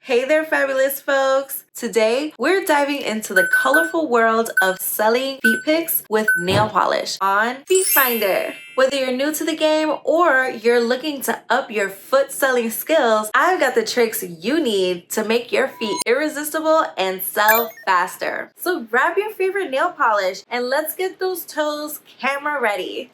Hey there, fabulous folks! Today, we're diving into the colorful world of selling feet pics with nail polish on FeetFinder. Whether you're new to the game or you're looking to up your foot selling skills, I've got the tricks you need to make your feet irresistible and sell faster. So grab your favorite nail polish and let's get those toes camera ready.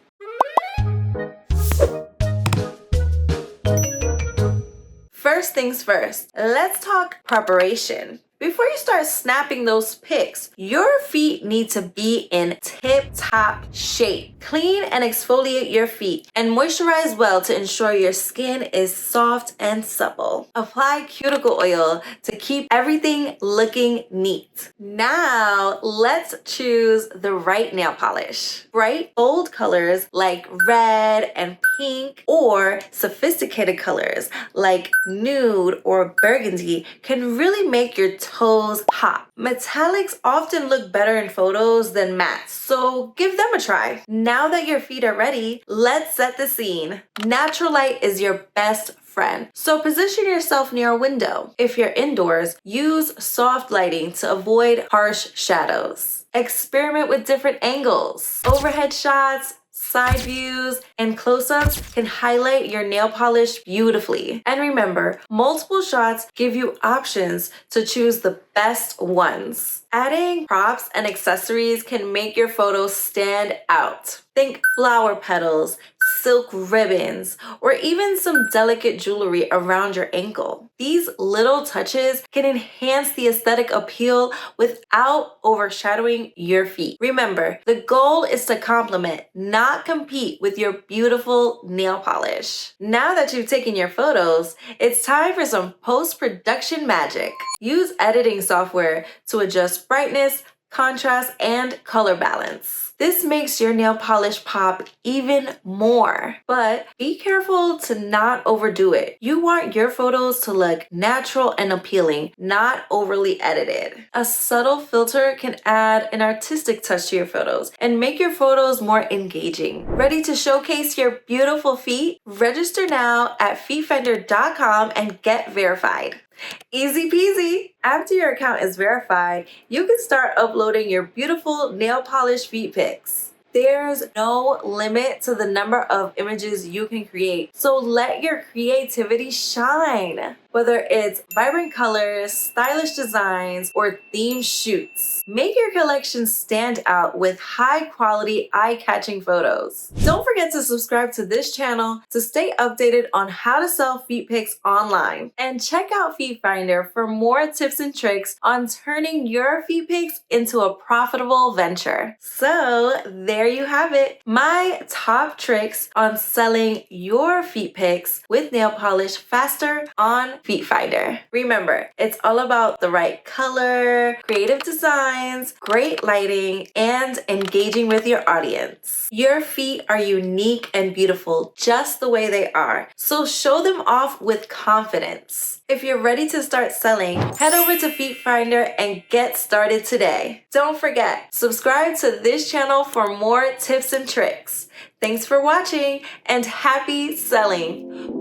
First things first, let's talk preparation. Before you start snapping those pics, your feet need to be in tip-top shape. Clean and exfoliate your feet and moisturize well to ensure your skin is soft and supple. Apply cuticle oil to keep everything looking neat. Now, let's choose the right nail polish. Bright, bold colors like red and pink, or sophisticated colors like nude or burgundy can really make your toes pop. Metallics often look better in photos than mattes, so give them a try. Now that your feet are ready, let's set the scene. Natural light is your best friend, so position yourself near a window. If you're indoors, use soft lighting to avoid harsh shadows. Experiment with different angles. Overhead shots, side views, and close-ups can highlight your nail polish beautifully. And remember, multiple shots give you options to choose the best ones. Adding props and accessories can make your photos stand out. Think flower petals, silk ribbons, or even some delicate jewelry around your ankle. These little touches can enhance the aesthetic appeal without overshadowing your feet. Remember, the goal is to complement, not compete with your beautiful nail polish. Now that you've taken your photos, it's time for some post-production magic. Use editing software to adjust brightness, contrast, and color balance. This makes your nail polish pop even more. But be careful to not overdo it. You want your photos to look natural and appealing, not overly edited. A subtle filter can add an artistic touch to your photos and make your photos more engaging. Ready to showcase your beautiful feet? Register now at FeetFinder.com and get verified. Easy peasy! After your account is verified, you can start uploading your beautiful nail polish feet pics. There's no limit to the number of images you can create, so let your creativity shine. Whether it's vibrant colors, stylish designs, or themed shoots, make your collection stand out with high-quality, eye-catching photos. Don't forget to subscribe to this channel to stay updated on how to sell feet pics online. And check out FeetFinder for more tips and tricks on turning your feet pics into a profitable venture. So there you have it, my top tricks on selling your feet pics with nail polish faster on FeetFinder. Remember, it's all about the right color, creative designs, great lighting, and engaging with your audience. Your feet are unique and beautiful just the way they are, so show them off with confidence. If you're ready to start selling, head over to FeetFinder and get started today. Don't forget, subscribe to this channel for more tips and tricks. Thanks for watching and happy selling.